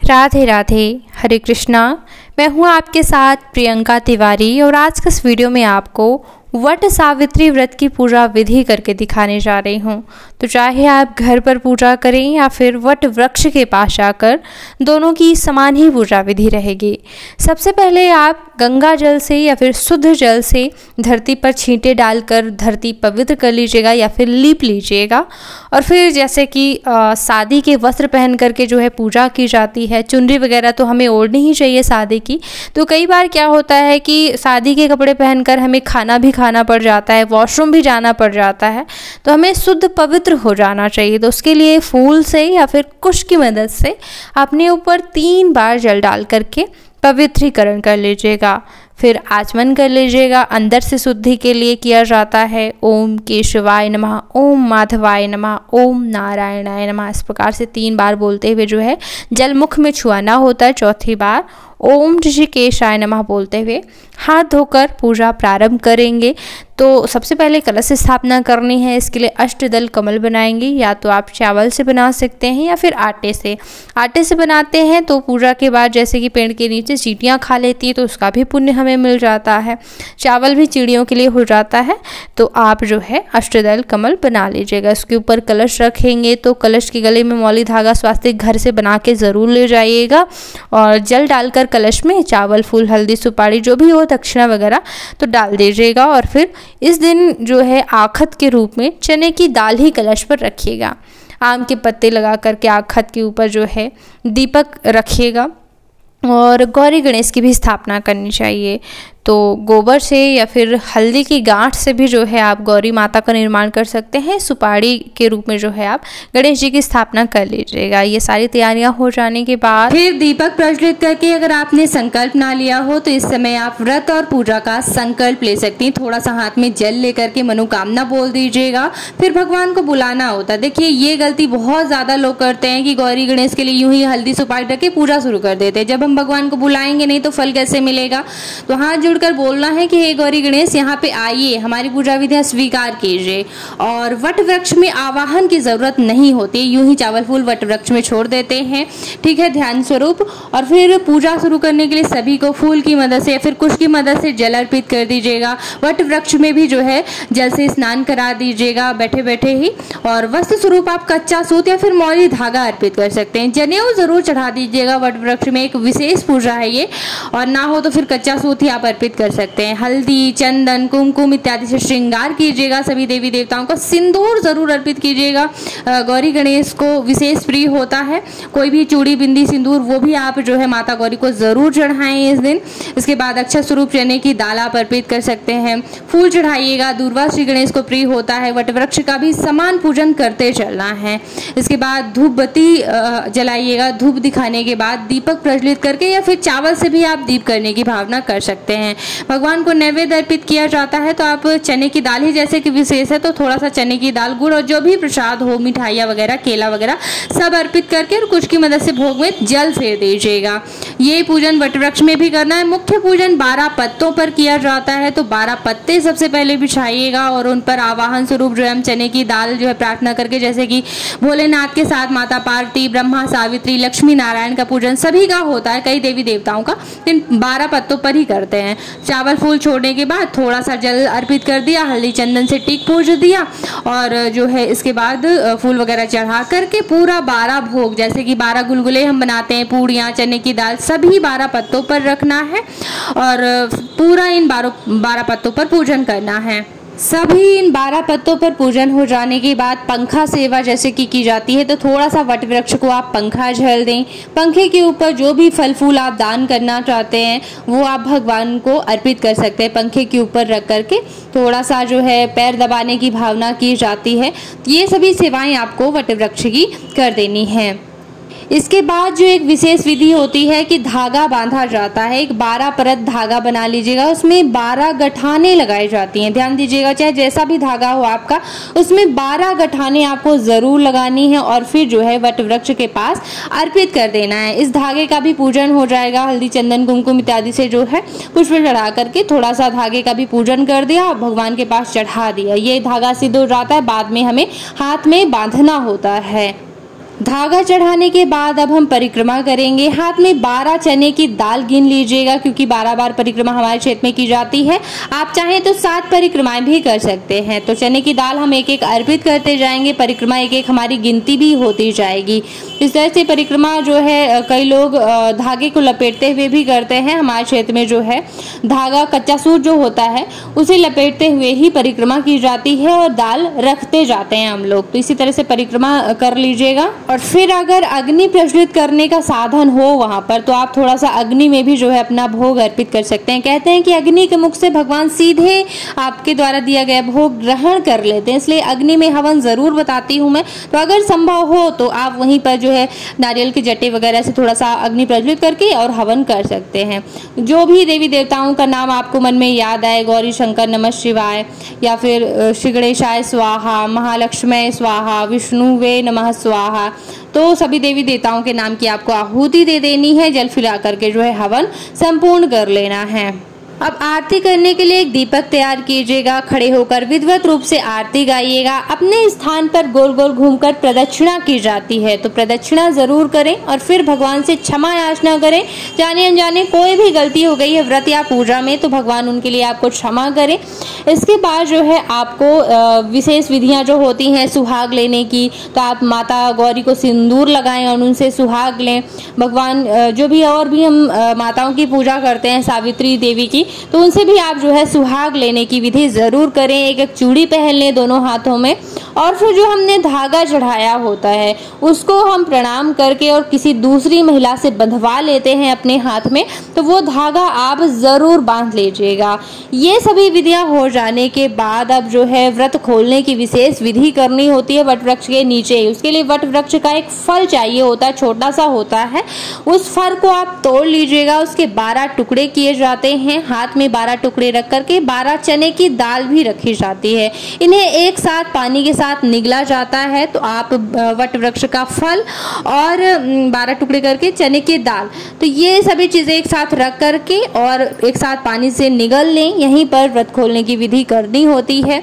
राधे राधे, हरे कृष्णा। मैं हूँ आपके साथ प्रियंका तिवारी और आज के इस वीडियो में आपको वट सावित्री व्रत की पूजा विधि करके दिखाने जा रही हूँ। तो चाहे आप घर पर पूजा करें या फिर वट वृक्ष के पास जाकर, दोनों की समान ही पूजा विधि रहेगी। सबसे पहले आप गंगा जल से या फिर शुद्ध जल से धरती पर छींटे डालकर धरती पवित्र कर लीजिएगा या फिर लीप लीजिएगा। और फिर जैसे कि शादी के वस्त्र पहन करके जो है पूजा की जाती है, चुनरी वगैरह तो हमें ओढ़नी ही चाहिए शादी की। तो कई बार क्या होता है कि शादी के कपड़े पहनकर हमें खाना भी खाना पड़ जाता है, वॉशरूम भी जाना पड़ जाता है, तो हमें शुद्ध पवित्र हो जाना चाहिए। तो उसके लिए फूल से या फिर कुश की मदद से अपने ऊपर 3 बार जल डाल करके पवित्रीकरण कर लीजिएगा। फिर आचमन कर लीजिएगा। अंदर से शुद्धि के लिए किया जाता है ओम केशवाय नमः, ओम माधवाय नमः, ओम नारायणाय नमः। इस प्रकार से 3 बार बोलते हुए जो है जल मुख में छुआना होता है। चौथी बार ओम ऋषिकेशाय नमः बोलते हुए हाथ धोकर पूजा प्रारंभ करेंगे। तो सबसे पहले कलश स्थापना करनी है। इसके लिए अष्टदल कमल बनाएंगे। या तो आप चावल से बना सकते हैं या फिर आटे से बनाते हैं तो पूजा के बाद जैसे कि पेड़ के नीचे चींटियाँ खा लेती है तो उसका भी पुण्य हमें मिल जाता है। चावल भी चिड़ियों के लिए हो जाता है। तो आप जो है अष्टदल कमल बना लीजिएगा। इसके ऊपर कलश रखेंगे तो कलश के गले में मौली धागा स्वास्तिक घर से बना के ज़रूर ले जाइएगा। और जल डालकर कलश में चावल, फूल, हल्दी, सुपारी जो भी हो, दक्षिणा वगैरह तो डाल दीजिएगा। और फिर इस दिन जो है आखत के रूप में चने की दाल ही कलश पर रखिएगा। आम के पत्ते लगा करके आखत के ऊपर जो है दीपक रखिएगा। और गौरी गणेश की भी स्थापना करनी चाहिए। तो गोबर से या फिर हल्दी की गांठ से भी जो है आप गौरी माता का निर्माण कर सकते हैं। सुपारी के रूप में जो है आप गणेश जी की स्थापना कर लीजिएगा। ये सारी तैयारियां हो जाने के बाद फिर दीपक प्रज्वलित करके अगर आपने संकल्प ना लिया हो तो इस समय आप व्रत और पूजा का संकल्प ले सकती हैं। थोड़ा सा हाथ में जल लेकर के मनोकामना बोल दीजिएगा। फिर भगवान को बुलाना होता है। देखिए ये गलती बहुत ज्यादा लोग करते हैं कि गौरी गणेश के लिए यूं ही हल्दी सुपारी रख के पूजा शुरू कर देते हैं। जब हम भगवान को बुलाएंगे नहीं तो फल कैसे मिलेगा। तो हाथ कर बोलना है कि हे गौरी गणेश यहाँ पे आइए, हमारी पूजा विधियां स्वीकार कीजिए। और वट वृक्ष में आवाहन की जरूरत नहीं होती, यूं ही चावल फूल वट वृक्ष में छोड़ देते हैं, ठीक है, ध्यान स्वरूप। और फिर पूजा शुरू करने के लिए सभी को फूल की मदद से या फिर कुश की मदद से जल अर्पित कर दीजिएगा। वट वृक्ष में भी जो है जल से स्नान करा दीजिएगा बैठे बैठे ही। और वस्त्र स्वरूप आप कच्चा सूत या फिर मौली धागा अर्पित कर सकते हैं। जनेऊ जरूर चढ़ा दीजिएगा। वट वृक्ष में एक विशेष पूजा है ये। और ना हो तो फिर कच्चा सूत ही आप अर्पित कर सकते हैं। हल्दी, चंदन, कुमकुम इत्यादि से श्रृंगार कीजिएगा। सभी देवी देवताओं को सिंदूर जरूर अर्पित कीजिएगा। गौरी गणेश को विशेष प्रिय होता है कोई भी चूड़ी, बिंदी, सिंदूर, वो भी आप जो है माता गौरी को जरूर चढ़ाएं इस दिन। इसके बाद अक्षत स्वरूप चने की दाल आप अर्पित कर सकते हैं। फूल चढ़ाइएगा। दूर्वा श्री गणेश को प्रिय होता है। वट वृक्ष का भी समान पूजन करते चलना है। इसके बाद धूप बत्ती जलाइएगा। धूप दिखाने के बाद दीपक प्रज्वलित करके या फिर चावल से भी आप दीप करने की भावना कर सकते हैं। भगवान को नैवेद्य अर्पित किया जाता है तो आप चने की दाल ही जैसे कि विशेष है तो थोड़ा सा चने की दाल, गुड़ और जो भी प्रसाद हो, मिठाइयाँ वगैरह, केला वगैरह सब अर्पित करके और कुछ की मदद से भोग में जल फेर दीजिएगा। ये पूजन वट वृक्ष में भी करना है। मुख्य पूजन 12 पत्तों पर किया जाता है तो 12 पत्ते सबसे पहले बिछाइएगा और उन पर आवाहन स्वरूप जो है हम चने की दाल जो है प्रार्थना करके, जैसे कि भोलेनाथ के साथ माता पार्वती, ब्रह्मा, सावित्री, लक्ष्मी नारायण का पूजन सभी का होता है, कई देवी देवताओं का, इन 12 पत्तों पर ही करते हैं। चावल फूल छोड़ने के बाद थोड़ा सा जल अर्पित कर दिया, हल्दी चंदन से टिक पूज दिया और जो है इसके बाद फूल वगैरह चढ़ा करके पूरा 12 भोग, जैसे कि 12 गुलगुले हम बनाते हैं, पूड़ियाँ, चने की दाल, सभी 12 पत्तों पर रखना है और पूरा इन 12 पत्तों पर पूजन करना है। सभी इन 12 पत्तों पर पूजन हो जाने के बाद पंखा सेवा जैसे कि की जाती है तो थोड़ा सा वट वृक्ष को आप पंखा झल दें। पंखे के ऊपर जो भी फल फूल आप दान करना चाहते हैं वो आप भगवान को अर्पित कर सकते हैं। पंखे के ऊपर रख करके थोड़ा सा जो है पैर दबाने की भावना की जाती है। ये सभी सेवाएं आपको वट वृक्ष की कर देनी है। इसके बाद जो एक विशेष विधि होती है कि धागा बांधा जाता है। एक 12 परत धागा बना लीजिएगा, उसमें 12 गठाने लगाई जाती हैं। ध्यान दीजिएगा, चाहे जैसा भी धागा हो आपका, उसमें 12 गठाने आपको जरूर लगानी है और फिर जो है वट वृक्ष के पास अर्पित कर देना है। इस धागे का भी पूजन हो जाएगा। हल्दी, चंदन, कुमकुम इत्यादि से जो है पुष्प चढ़ा करके थोड़ा सा धागे का भी पूजन कर दिया, भगवान के पास चढ़ा दिया। ये धागा सिद्ध हो जाता है। बाद में हमें हाथ में बांधना होता है। धागा चढ़ाने के बाद अब हम परिक्रमा करेंगे। हाथ में 12 चने की दाल गिन लीजिएगा, क्योंकि 12 बार परिक्रमा हमारे क्षेत्र में की जाती है। आप चाहें तो 7 परिक्रमाएं भी कर सकते हैं। तो चने की दाल हम एक एक अर्पित करते जाएंगे, परिक्रमा एक एक हमारी गिनती भी होती जाएगी। इस तरह से परिक्रमा जो है कई लोग धागे को लपेटते हुए भी करते हैं। हमारे क्षेत्र में जो है धागा, कच्चा सूत जो होता है उसे लपेटते हुए ही परिक्रमा की जाती है और दाल रखते जाते हैं हम लोग। तो इसी तरह से परिक्रमा कर लीजिएगा। और फिर अगर अग्नि प्रज्वलित करने का साधन हो वहां पर, तो आप थोड़ा सा अग्नि में भी जो है अपना भोग अर्पित कर सकते हैं। कहते हैं कि अग्नि के मुख से भगवान सीधे आपके द्वारा दिया गया भोग ग्रहण कर लेते हैं, इसलिए अग्नि में हवन जरूर बताती हूँ मैं। तो अगर संभव हो तो आप वहीं पर जो है नारियल के जट्टे वगैरह से थोड़ा सा अग्नि प्रज्वलित करके और हवन कर सकते हैं। जो भी देवी देवताओं का नाम आपको मन में याद आए, गौरी शंकर नमः शिवाय, या फिर श्री गणेशाय स्वाहा, महालक्ष्मी स्वाहा, विष्णुवे नमः स्वाहा, तो सभी देवी देवताओं के नाम की आपको आहुति दे देनी है। जल फिला करके जो है हवन संपूर्ण कर लेना है। अब आरती करने के लिए एक दीपक तैयार कीजिएगा। खड़े होकर विधिवत रूप से आरती गाइएगा। अपने स्थान पर गोल गोल घूमकर प्रदक्षिणा की जाती है, तो प्रदक्षिणा जरूर करें और फिर भगवान से क्षमा याचना करें। जाने अनजाने कोई भी गलती हो गई है व्रत या पूजा में, तो भगवान उनके लिए आपको क्षमा करें। इसके बाद जो है आपको विशेष विधियां जो होती हैं सुहाग लेने की, तो आप माता गौरी को सिंदूर लगाएं और उनसे सुहाग लें। भगवान जो भी और भी हम माताओं की पूजा करते हैं, सावित्री देवी की, तो उनसे भी आप जो है सुहाग लेने की विधि जरूर करें। एक एक चूड़ी पहन लें दोनों हाथों में, और फिर जो हमने धागा चढ़ाया होता है उसको हम प्रणाम करके और किसी दूसरी महिला से बंधवा लेते हैं अपने हाथ में, तो वो धागा आप जरूर बांध लीजिएगा। ये सभी विधियां हो जाने के बाद अब जो है व्रत खोलने की विशेष विधि करनी होती है वट वृक्ष के नीचे। उसके लिए वट वृक्ष का एक फल चाहिए होता है, छोटा सा होता है। उस फल को आप तोड़ लीजिएगा। उसके 12 टुकड़े किए जाते हैं। हाथ में 12 टुकड़े रख करके 12 चने की दाल भी रखी जाती है। इन्हें एक साथ पानी के साथ निगला जाता है। तो आप वट वृक्ष का फल और 12 टुकड़े करके चने की दाल, तो ये सभी चीजें एक साथ रख करके और एक साथ पानी से निगल लें। यहीं पर व्रत खोलने की विधि करनी होती है।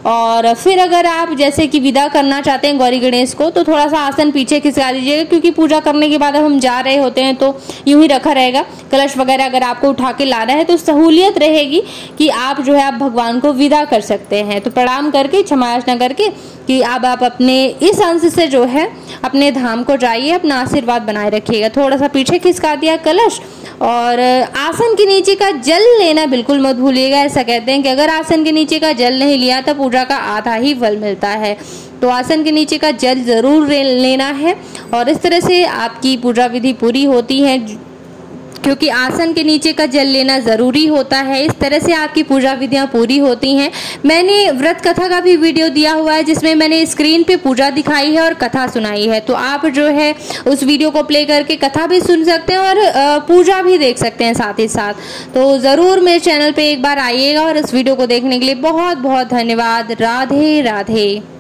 और फिर अगर आप जैसे कि विदा करना चाहते हैं गौरी गणेश को, तो थोड़ा सा आसन पीछे खिसका दीजिएगा, क्योंकि पूजा करने के बाद अब हम जा रहे होते हैं तो यूं ही रखा रहेगा। कलश वगैरह अगर आपको उठा के लाना है तो सहूलियत रहेगी कि आप जो है आप भगवान को विदा कर सकते हैं। तो प्रणाम करके, क्षमा याचना करके कि अब आप अपने इस अंश से जो है अपने धाम को जाइए, अपना आशीर्वाद बनाए रखिएगा। थोड़ा सा पीछे खिसका दिया कलश, और आसन के नीचे का जल लेना बिल्कुल मत भूलिएगा। ऐसा कहते हैं कि अगर आसन के नीचे का जल नहीं लिया तो पूजा का आधा ही फल मिलता है। तो आसन के नीचे का जल जरूर लेना है। और इस तरह से आपकी पूजा विधि पूरी होती है, क्योंकि आसन के नीचे का जल लेना जरूरी होता है। इस तरह से आपकी पूजा विधियां पूरी होती हैं। मैंने व्रत कथा का भी वीडियो दिया हुआ है, जिसमें मैंने स्क्रीन पे पूजा दिखाई है और कथा सुनाई है। तो आप जो है उस वीडियो को प्ले करके कथा भी सुन सकते हैं और पूजा भी देख सकते हैं साथ ही साथ। तो जरूर मेरे चैनल पे एक बार आइएगा। और इस वीडियो को देखने के लिए बहुत बहुत धन्यवाद। राधे राधे।